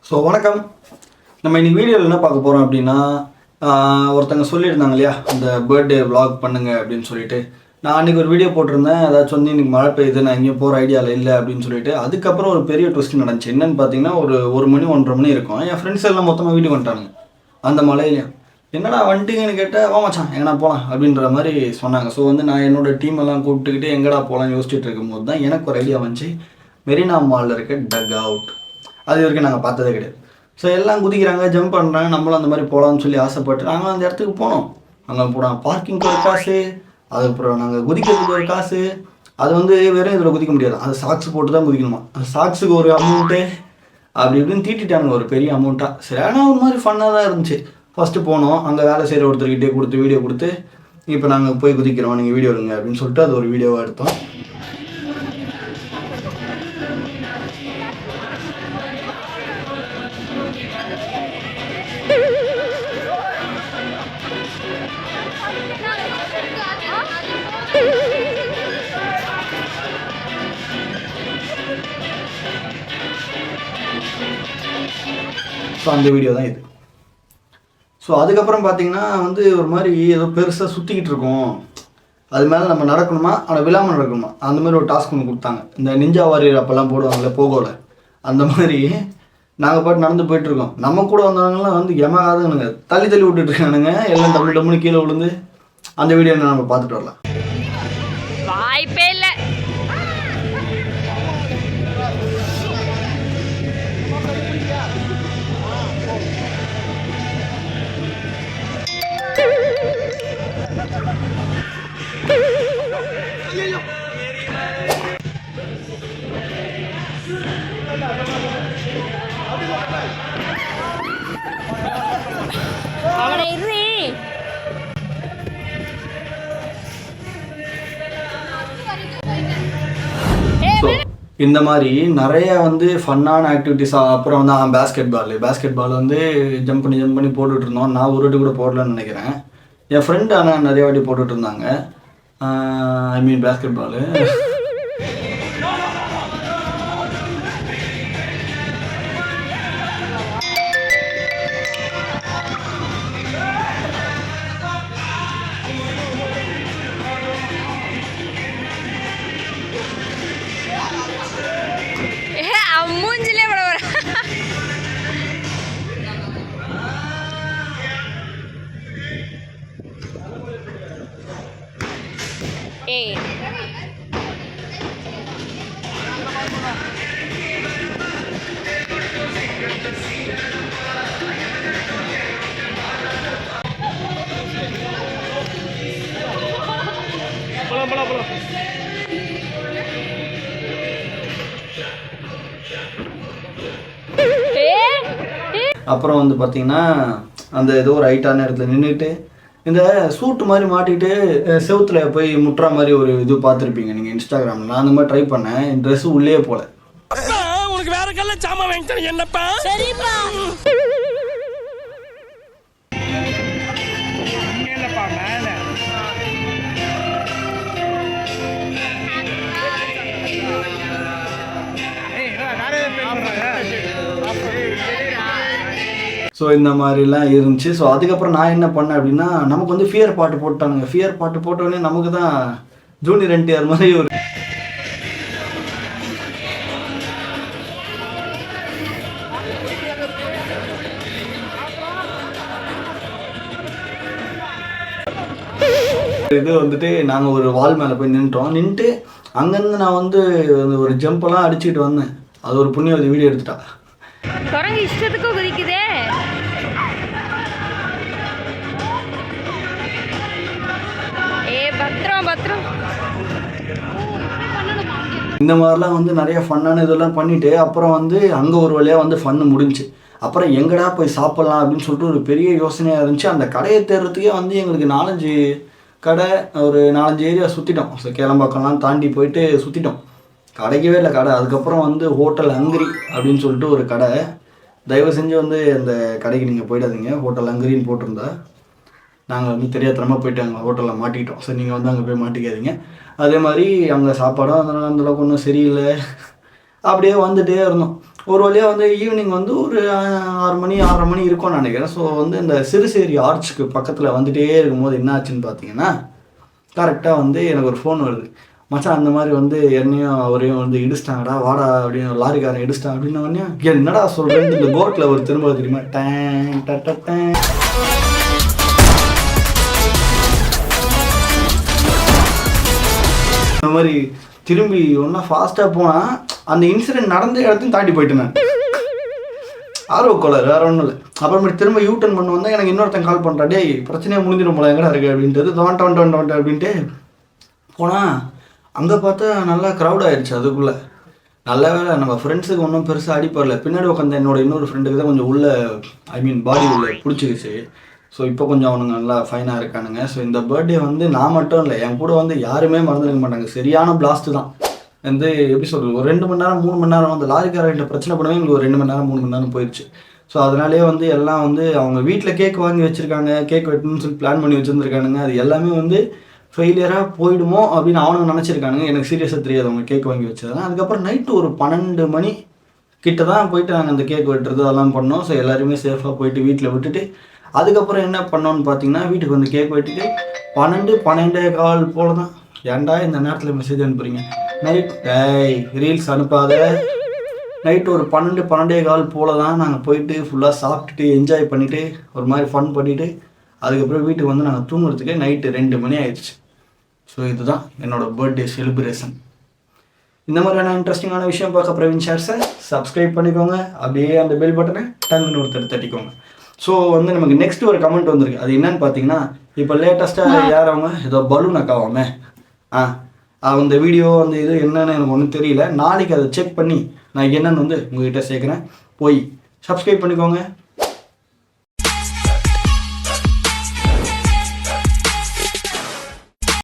So வணக்கம். நம்ம இன்னைக்கு வீடியோவில் என்ன பார்க்க போகிறோம் அப்படின்னா, ஒருத்தங்க சொல்லியிருந்தாங்க இல்லையா, இந்த பர்த்டே vlog பண்ணுங்க அப்படின்னு சொல்லிட்டு. நான் அன்றைக்கி ஒரு வீடியோ போட்டிருந்தேன். ஏதாச்சும் வந்து இன்றைக்கி மழை பெய்யுது, நான் எங்கேயும் போகிற ஐடியாவில் இல்லை அப்படின்னு சொல்லிட்டு. அதுக்கப்புறம் ஒரு பெரிய ட்விஸ்ட் நடந்துச்சு. என்னென்னு பார்த்தீங்கன்னா, ஒரு மணி 1:30 இருக்கும். என் ஃப்ரெண்ட்ஸ் எல்லாம் மொத்தமாக வீடியோ வந்துட்டானுங்க அந்த மழையிலையும். என்னடா வந்துட்டீங்கன்னு கேட்டால், வா மச்சான் எங்கடா போகலாம் அப்படின்ற மாதிரி சொன்னாங்க. ஸோ வந்து நான் என்னோடய டீம் எல்லாம் கூப்பிட்டுக்கிட்டு எங்கடா போகலான்னு யோசிச்சுட்டு இருக்கும்போது தான் எனக்கு ஒரு ஐடியா வந்துச்சு. மெரினா மாலில் இருக்க டக் அவுட். அது வரைக்கும் நாங்கள் பார்த்ததே கிடையாது. ஸோ எல்லாம் குதிக்கிறாங்க, ஜம்ப் பண்ணுறாங்க, நம்மளும் அந்த மாதிரி போகலான்னு சொல்லி ஆசைப்பட்டு நாங்கள் அந்த இடத்துக்கு போனோம். அங்கே போனால் பார்க்கிங்க்கு ஒரு காசு, அதுக்கப்புறம் நாங்கள் குதிக்கிறதுக்கு ஒரு காசு. அது வந்து வெறும் இதில் குதிக்க முடியாது, அது சாக்ஸ் போட்டு தான் குதிக்கணுமா. அந்த சாக்ஸுக்கு ஒரு அமௌண்ட்டு அப்படி இப்படின்னு தீட்டிட்டாங்க ஒரு பெரிய அமௌண்ட்டாக. சரி, ஆனால் ஒரு மாதிரி ஃபன்னாக தான் இருந்துச்சு. ஃபஸ்ட்டு போனோம், அங்கே வேலை செய்கிற ஒருத்தர்கிட்டே கொடுத்து வீடியோ கொடுத்து, இப்போ நாங்கள் போய் குதிக்கிறோம், நீங்கள் வீடியோ எடுங்க அப்படின்னு சொல்லிட்டு அது ஒரு வீடியோவாக எடுத்தோம். ஸோ அந்த வீடியோ தான் இது. ஸோ அதுக்கப்புறம் பார்த்தீங்கன்னா வந்து ஒரு மாதிரி ஏதோ பெருசாக சுற்றிக்கிட்டு இருக்கோம், அது மேலே நம்ம நடக்கணுமா ஆனால் விழாமல் நடக்கணுமா, அந்த மாதிரி ஒரு டாஸ்க் ஒன்று கொடுத்தாங்க. இந்த நிஞ்சா வாரியர் அப்போல்லாம் போடுவாங்கள்ல போகோல, அந்த மாதிரி நாங்கள் பாட்டு நடந்து போயிட்டுருக்கோம். நம்ம கூட வந்தவங்கலாம் வந்து எமகாதுங்க தள்ளி தள்ளி விட்டுட்ருக்கானுங்க, எல்லாம் டபுள் டம்முன்னு கீழே விழுந்து. அந்த வீடியோ நம்ம பார்த்துட்டு வரலாம். வாய்ப்பே இல்லை. அவனை இரு. இந்த மாதிரி நிறைய வந்து ஃபன்னான ஆக்டிவிட்டிஸ். அப்புறம் வந்து பேஸ்கெட் பால் வந்து ஜம்ப் பண்ணி போட்டுட்டு இருந்தோம். நான் ஒரு வாட்டி கூட போடலன்னு நினைக்கிறேன். என் ஃப்ரெண்டு ஆனால் நிறைய வாட்டி போட்டுட்டு இருந்தாங்க. ஐ மீன் பேஸ்கெட் பாலு. மூஞ்சிலே விட வர. ஏய் போலாம். அப்புறம் வந்து பார்த்தீங்கன்னா அந்த ஏதோ ஒரு ஹைட்டான இடத்துல நின்றுட்டு இந்த சூட்டு மாதிரி மாட்டிட்டு செவுத்தில் போய் முட்டுற மாதிரி ஒரு இது பார்த்துருப்பீங்க நீங்கள் இன்ஸ்டாகிராமில். நான் அந்த மாதிரி ட்ரை பண்ணேன், என் ட்ரெஸ்ஸு உள்ளே போல. உனக்கு வேற கல்ல சாமா வாங்கிட்டேன் என்னப்பா. சரிப்பா. ஸோ இந்த மாதிரிலாம் இருந்துச்சு. ஸோ அதுக்கப்புறம் நான் என்ன பண்ணேன் அப்படின்னா, நமக்கு வந்து ஃபியர் பாட்டு போட்டானுங்க. ஃபியர் பாட்டு போட்டோடனே நமக்கு தான் ஜூனியர் என்டிஆர் மாதிரி ஒரு இது வந்துட்டு நாங்கள் ஒரு வால் மேலே போய் நின்றுட்டு அங்கேருந்து நான் வந்து ஒரு ஜம்பெல்லாம் அடிச்சுக்கிட்டு வந்தேன். அது ஒரு புண்ணியவதி வீடியோ எடுத்துட்டா. குரங்கு இஷ்டத்துக்கு குதிக்குதே. பத்திரம். இந்த மாதிரிலாம் வந்து நிறைய ஃபன்னான இதெல்லாம் பண்ணிவிட்டு அப்புறம் வந்து அங்கே ஒரு வழியாக வந்து ஃபன்னு முடிஞ்சு. அப்புறம் எங்கடா போய் சாப்பிட்லாம் அப்படின்னு சொல்லிட்டு ஒரு பெரிய யோசனையாக இருந்துச்சு. அந்த கடையை தேடுறதுக்கே வந்து எங்களுக்கு 4-5 கடை, ஒரு 4-5 ஏரியா சுற்றிட்டோம். ஸோ கேளம்பாக்கம்லாம் தாண்டி போயிட்டு சுற்றிட்டோம், கிடைக்கவே இல்லை கடை. அதுக்கப்புறம் வந்து ஹோட்டல் ஹங்கரி அப்படின்னு சொல்லிட்டு ஒரு கடை. தயவு செஞ்சு வந்து அந்த கடைக்கு நீங்கள் போயிடாதீங்க, ஹோட்டல் ஹங்கரின்னு போட்டிருந்தா. நாங்கள் வந்து தெரியாதனமாக போய்ட்டு அங்கே ஹோட்டலில் மாட்டிக்கிட்டோம். ஸோ நீங்கள் வந்து அங்கே போய் மாட்டிக்காதீங்க. அதே மாதிரி அங்கே சாப்பாடும் அந்தளவுக்கு ஒன்றும் சரியில்லை. அப்படியே வந்துகிட்டே இருந்தோம். ஒரு வழியாக வந்து ஈவினிங் வந்து ஒரு 6 மணி 6:30 மணி இருக்கும்னு நினைக்கிறேன். ஸோ வந்து இந்த சிறுசேரி ஆர்ச்சுக்கு பக்கத்தில் வந்துகிட்டே இருக்கும்போது என்ன ஆச்சுன்னு பார்த்தீங்கன்னா, கரெக்டாக வந்து எனக்கு ஒரு ஃபோன் வருது. மச்சான் அந்த மாதிரி வந்து என்னையும் அவரையும் வந்து இடிச்சிட்டாங்கடா, வாடா அப்படின்னு லாரிக்காரன் இடிச்சிட்டான் அப்படின்னு உடனே என்னடா சொல்கிறேன், இந்த கோர்ட்டில் ஒரு திரும்ப தெரியுமா, டேன் டேன். அந்த மாதிரி திரும்பி ஒன்றா ஃபாஸ்ட்டாக போனால் அந்த இன்சிடென்ட் நடந்த இடத்தையும் தாண்டி போயிட்டேன் நான். ஆர்வக்கோளாறு, வேறு ஒன்றும் இல்லை. அப்புறமேட்டு திரும்ப யூட்டர்ன் பண்ண வந்தால் எனக்கு இன்னொருத்தன் கால் பண்ணுறா, டேய் பிரச்சனையாக முடிஞ்சிடும் போல எங்கடா இருக்குது அப்படின்ட்டு வந்துட்டு அப்படின்ட்டு போனால் அங்கே பார்த்தா நல்லா க்ரௌட் ஆயிடுச்சு. அதுக்குள்ளே நல்ல வேலை நம்ம ஃப்ரெண்ட்ஸுக்கு ஒன்றும் பெருசாக அடிப்படல. பின்னாடி உட்காந்து என்னோட இன்னொரு ஃப்ரெண்டுக்கு தான் கொஞ்சம் உள்ள பாடி உள்ள பிடிச்சிக்கிச்சு. ஸோ இப்போ கொஞ்சம் அவனுங்க நல்லா ஃபைனாக இருக்கானுங்க. ஸோ இந்த பர்த்டே வந்து நான் மட்டும் இல்லை, என் கூட வந்து யாருமே மறந்துருக்க மாட்டாங்க. சரியான பிளாஸ்ட்டு தான். வந்து எப்படி சொல்கிறது, ஒரு 2 மணி நேரம் 3 மணி நேரம் வந்து லாரிக்காரர்கிட்ட பிரச்சனை பண்ணவே எங்களுக்கு ஒரு 2 மணி நேரம் 3 மணி நேரம் போயிடுச்சு. ஸோ அதனாலே வந்து எல்லாம் வந்து அவங்க வீட்டில் கேக் வாங்கி வச்சுருக்காங்க, கேக் வெட்டணும்னு சொல்லி பிளான் பண்ணி வச்சுருந்துருக்கானுங்க. அது எல்லாமே வந்து ஃபெயிலியராக போயிடுமோ அப்படின்னு அவனுங்க நினச்சிருக்கானுங்க. எனக்கு சீரியஸாக தெரியாது அவங்க கேக் வாங்கி வச்சதுதான். அதுக்கப்புறம் நைட்டு ஒரு 12 மணி கிட்ட தான் போயிட்டு நாங்கள் அந்த கேக் வெட்டுறது அதெல்லாம் பண்ணோம். ஸோ எல்லாருமே சேஃபாக போயிட்டு வீட்டில் விட்டுட்டு அதுக்கப்புறம் என்ன பண்ணோன்னு பார்த்தீங்கன்னா, வீட்டுக்கு வந்து கேக் வெட்டிட்டு 12-12:15 போல தான். ஏன்டா இந்த நேரத்தில் மெசேஜ் அனுப்புறீங்க, நைட் ரீல்ஸ் அனுப்பாத. நைட்டு ஒரு 12-12:15 போல தான் நாங்கள் போயிட்டு ஃபுல்லாக சாப்பிட்டுட்டு என்ஜாய் பண்ணிவிட்டு ஒரு மாதிரி ஃபன் பண்ணிவிட்டு அதுக்கப்புறம் வீட்டுக்கு வந்து நாங்கள் தூங்குறதுக்கு நைட்டு 2 மணி ஆயிடுச்சு. ஸோ இதுதான் என்னோடய பர்த்டே செலிப்ரேஷன். இந்த மாதிரியான இன்ட்ரெஸ்டிங்கான விஷயம் பார்க்க பிரவீன் ஷேர்ஸை சப்ஸ்கிரைப் பண்ணிக்கோங்க. அப்படியே அந்த பெல் பட்டனை டங்குன்னு ஒருத்தர் தட்டிக்கோங்க. ஸோ வந்து நமக்கு நெக்ஸ்ட் ஒரு கமெண்ட் வந்திருக்கு. அது என்னன்னு பார்த்தீங்கன்னா, இப்போ லேட்டஸ்ட்டாக யார் அவங்க ஏதோ பலூன் அக்காவாமே, அந்த வீடியோ அந்த இது என்னன்னு எனக்கு ஒன்றும் தெரியல. நாளைக்கு அதை செக் பண்ணி நான் என்னென்னு வந்து உங்கள்கிட்ட சேர்க்குறேன். போய் சப்ஸ்கிரைப் பண்ணிக்கோங்க.